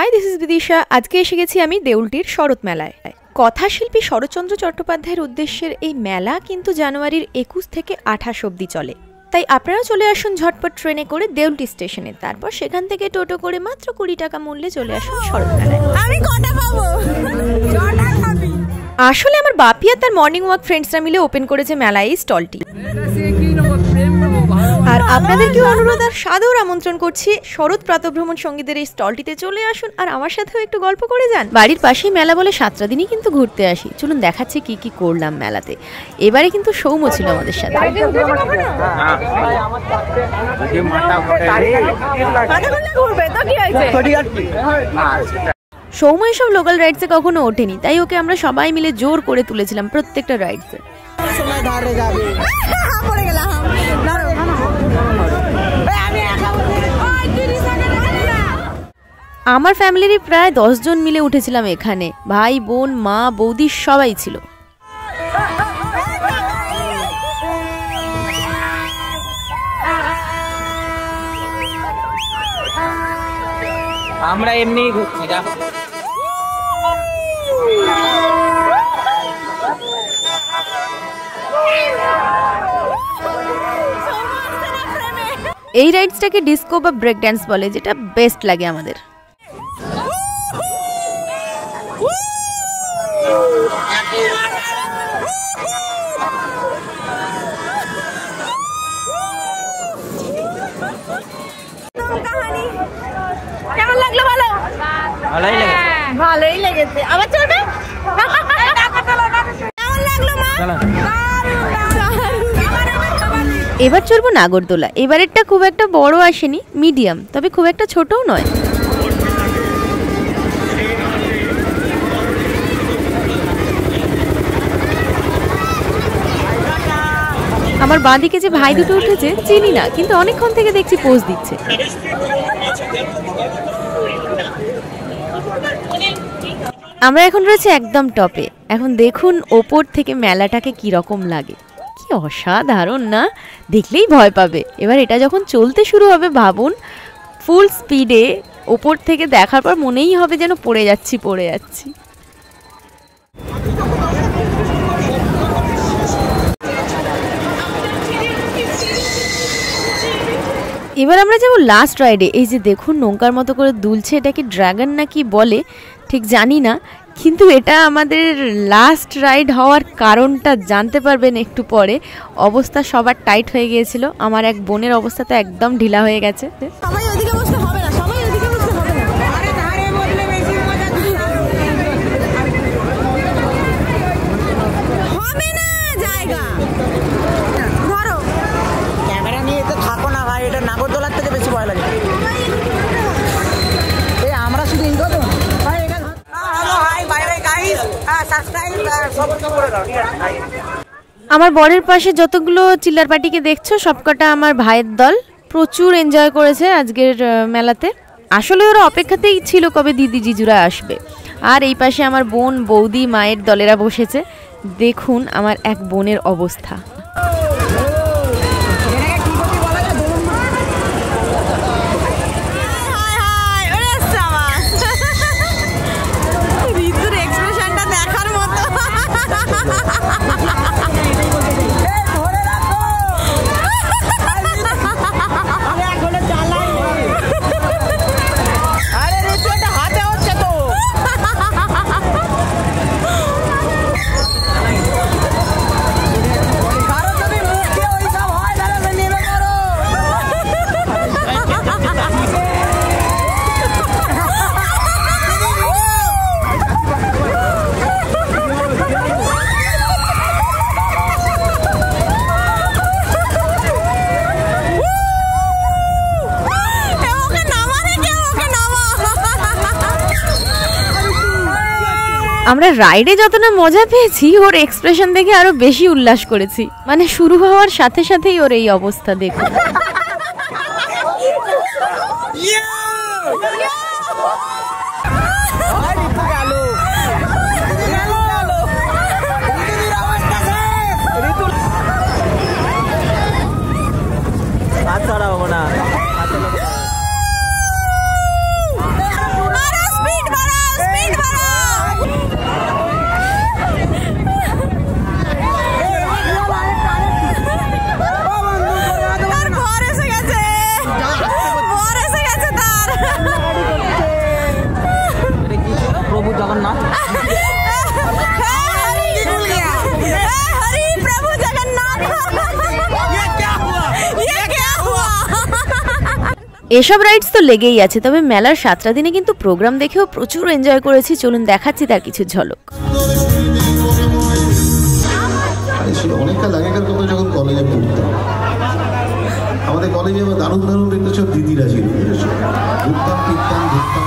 High, this is Bidisha. আজকে এসে গেছি আমি দেউলটির শরৎ মেলায়। কথাশিল্পী শরৎচন্দ্র চট্টোপাধ্যায়ের উদ্দেশ্যের এই মেলা কিন্তু জানুয়ারির 21 থেকে 28 অবধি চলে। তাই আপনারা চলে আসুন ঝটপট ট্রেনে করে দেউলটি স্টেশনে, তারপর সেখান থেকে টোটো করে মাত্র 20 টাকা মূল্যে চলে আসুন শরৎ মেলায়। আমি কটা পাবো? আসলে আমার বাপি আর তার মর্নিং ওয়াক ফ্রেন্ডসরা মিলে ওপেন করেছে মেলায় এই স্টলটি। আর আপনাদেরকেও অনুরোধ আর সাদর আমন্ত্রণ করছি শরৎ প্রাতঃভ্রমণ সঙ্গীদের এই স্টলটিতে চলে আসুন আর আমার সাথেও একটু গল্প করে যান। বাড়ির পাশেই মেলা বলে 7টা দিনই কিন্তু ঘুরতে আসি। চলুন দেখাচ্ছি কি কি করলাম মেলাতে। এবারে কিন্তু সৌম্য ছিল আমাদের সাথে। সৌম্য এসব লোকাল রাইডসে কখনো ওঠেনি, তাই ওকে আমরা সবাই মিলে জোর করে তুলেছিলাম প্রত্যেকটা রাইডসে। আমার ফ্যামিলিরই প্রায় 10 জন মিলে উঠেছিলাম এখানে। ভাই, বোন, মা, বৌদি সবাই ছিল। আমরা এমনি ঘুরছি। এই রাইডসটাকে ডিস্কো বা ব্রেক ড্যান্স বলে, যেটা বেস্ট লাগে আমাদের। কেমন লাগলো বলো? ভালোই লেগেছে। আবার চলবে? কেমন লাগলো মা? এবার চলবো নাগরদোলা। এবারেরটা খুব একটা বড় আসেনি, মিডিয়াম, তবে খুব একটা ছোটও নয়। আমার বাঁদিকে যে ভাই দুটো উঠেছে চিনি না, কিন্তু অনেকক্ষণ থেকে দেখছি পোজ দিচ্ছে। আমরা এখন রয়েছে একদম টপে। এখন দেখুন ওপর থেকে মেলাটাকে কি রকম লাগে। কি অসাধারণ না? দেখলেই ভয় পাবে। এবার এটা যখন চলতে শুরু হবে, ভাবুন ফুল স্পিডে ওপর থেকে দেখার পর মনেই হবে যেন পড়ে যাচ্ছি। এবার আমরা যাবো লাস্ট রাইডে। এই যে দেখুন নৌকার মতো করে দুলছে, এটা কি ড্রাগন না কি বলে ঠিক জানি না, কিন্তু এটা আমাদের লাস্ট রাইড হওয়ার কারণটা জানতে পারবেন একটু পরে। অবস্থা সবার টাইট হয়ে গিয়েছিল। আমার এক বোনের অবস্থা তো একদম ঢিলা হয়ে গেছে। সবাই ওদিকে বসতে হবে না, সবাই ওদিকে বসতে হবে না। আরে ধারে বসলে বেশি মজা হবে না জায়গা। ধরো ক্যামেরা নিয়ে তো থাকো না ভাই, এটা নাগরদোলার থেকে বেশি ভয় লাগে। এই আমরা শুধু এই কথা ভাই। Hello, hi, bye bye guys, subscribe সব করে দাও, ঠিক আছে? আমার বরের পাশে যতগুলো চিল্লার পার্টিকে দেখছো সবকটা আমার ভাইয়ের দল। প্রচুর এনজয় করেছে আজকের মেলাতে। আসলে ওরা অপেক্ষাতেই ছিল কবে দিদি জিজুরা আসবে। আর এই পাশে আমার বোন, বৌদি, মায়ের দলেরা বসেছে। দেখুন আমার এক বোনের অবস্থা। আমরা রাইডে যত না মজা পেয়েছি, ওর এক্সপ্রেশন দেখে আরো বেশি উল্লাস করেছি। মানে শুরু হওয়ার সাথে সাথেই ওর এই অবস্থা দেখুন। জগন্নাথ। हरि प्रभु जगन्नाथ। ये क्या हुआ? এসব রাইডস তো লেগেই আছে, তবে মেলার 7টা দিনে কিন্তু প্রোগ্রাম দেখেও প্রচুর এনজয় করেছি। চলুন দেখাচ্ছি তার কিছু ঝলক। অনেককাল আগেকার কথা, যখন কলেজে পড়তাম, আমাদের কলেজে দারুণ দারুণ দেখতে সব দিদিরা ছিল, ঘুরতাম ফিরতাম ঘুরতাম,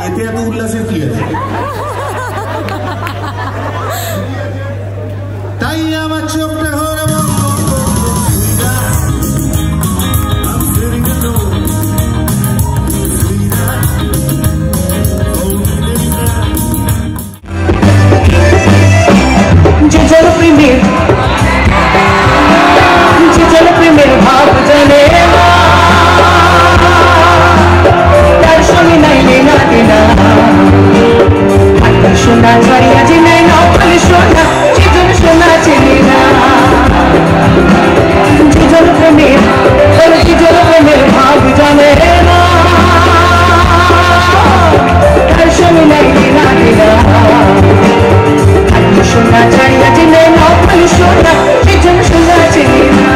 এতে এত উল্লাসের কি আছে? তাই আমার চোখটা হরে ভাব জানে তার সঙ্গে নাই না কিনা সোনা ছড়িয়া চিনে না সোনা চিজন সোনা চিনি না চিজন প্রেমের ভাব জানে না তার সঙ্গে নাই না কিনা সোনা ছড়িয়া চিনে না সোনা চিজন সোনা চিনি না।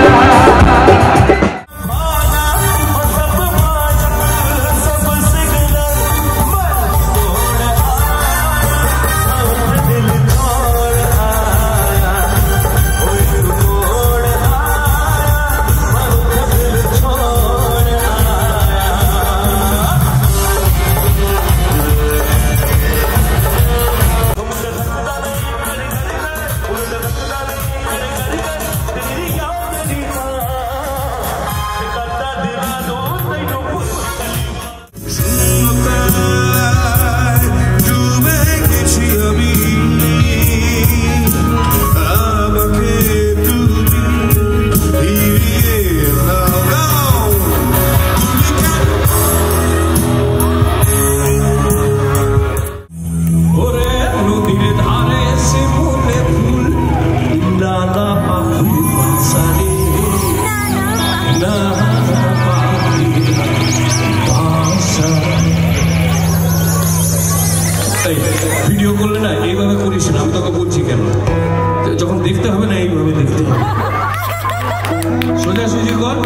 ভিডিও করলে না এইভাবে করিস না, আমি তোকে বলছি কেন, যখন দেখতে হবে না এইভাবে দেখতে হবে, সোজাসুজি কর,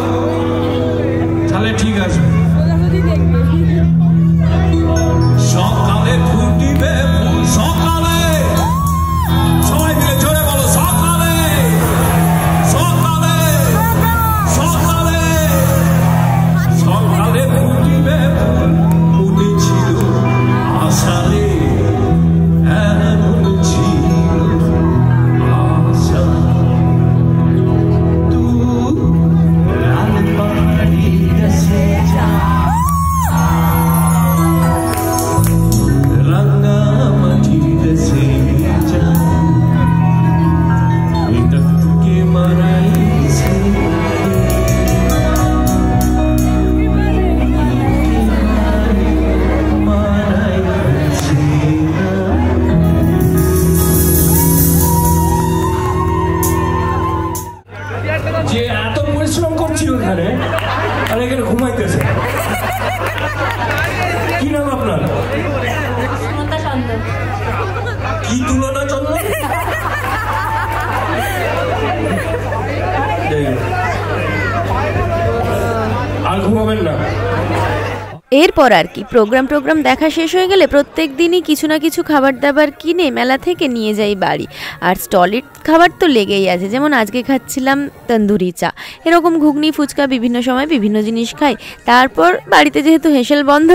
তাহলে ঠিক আছে। সকালে ফুটিবে ফুল, সকালে সবাই মিলে জোরে বলো, সকালে সকালে সকালে সকালে ফুটিবে ফুল, ফুটেছিল আষাঢ়ে এমন ছিল আশা, তু লাল পাহাড়ি দেশে যা রাঙা মাটি দেশে যা, এটা তোকে মারাইছে যে এত পরিশ্রম করছি ওখানে, আর এখানে ঘুমাইতেছে। কি নাম আপনার? কি তুলনা চন্দ্র? আর ঘুমাবেন না? এরপর আর কি, প্রোগ্রাম দেখা শেষ হয়ে গেলে প্রত্যেক দিনই কিছু না কিছু খাবার দাবার কিনে মেলা থেকে নিয়ে যাই বাড়ি। আর স্টলের খাবার তো লেগেই আছে, যেমন আজকে খাচ্ছিলাম তন্দুরি চা, এরকম ঘুগনি ফুচকা বিভিন্ন সময় বিভিন্ন জিনিস খাই। তারপর বাড়িতে যেহেতু হেসেল বন্ধ,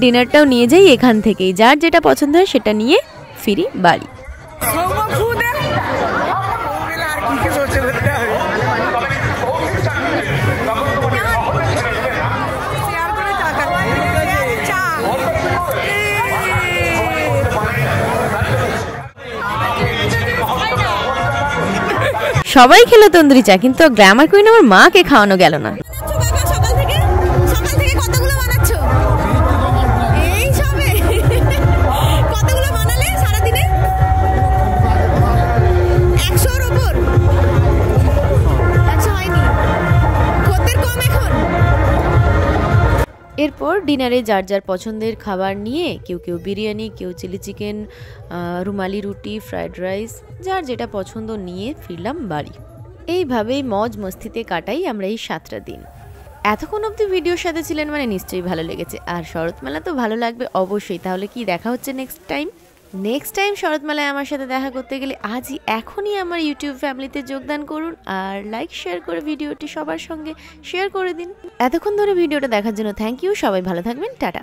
ডিনারটাও নিয়ে যাই এখান থেকেই, যার যেটা পছন্দ হয় সেটা নিয়ে ফিরি বাড়ি। সবাই খেলো তন্দুরি চা, কিন্তু গ্ল্যামার কুইন আমার মাকে খাওয়ানো গেল না। সকাল থেকে কতগুলো বানাচ্ছো? এই সবে কতগুলো বানালে সারাদিনে? 100-র উপর? 100 হয়নি, খদ্দের কম এখন। এরপর ডিনারে যার যার পছন্দের খাবার নিয়ে কেউ কেউ বিরিয়ানি, কেউ চিলি চিকেন, রুমালি রুটি, ফ্রাইড রাইস, যার যেটা পছন্দ নিয়ে ফিরলাম বাড়ি। এইভাবেই মজ মস্তিতে কাটাই আমরা এই 7টা দিন। এতক্ষণ অবধি ভিডিওর সাথে ছিলেন মানে নিশ্চয়ই ভালো লেগেছে, আর শরৎ মেলা তো ভালো লাগবে অবশ্যই। তাহলে কি দেখা হচ্ছে নেক্সট টাইম শরৎ মেলায় আমার সাথে দেখা করতে গেলে আজই এখনই আমার ইউটিউব ফ্যামিলিতে যোগদান করুন, আর লাইক শেয়ার করে ভিডিওটি সবার সঙ্গে শেয়ার করে দিন। এতক্ষণ ধরে ভিডিওটা দেখার জন্য থ্যাংক ইউ। সবাই ভালো থাকবেন, টাটা।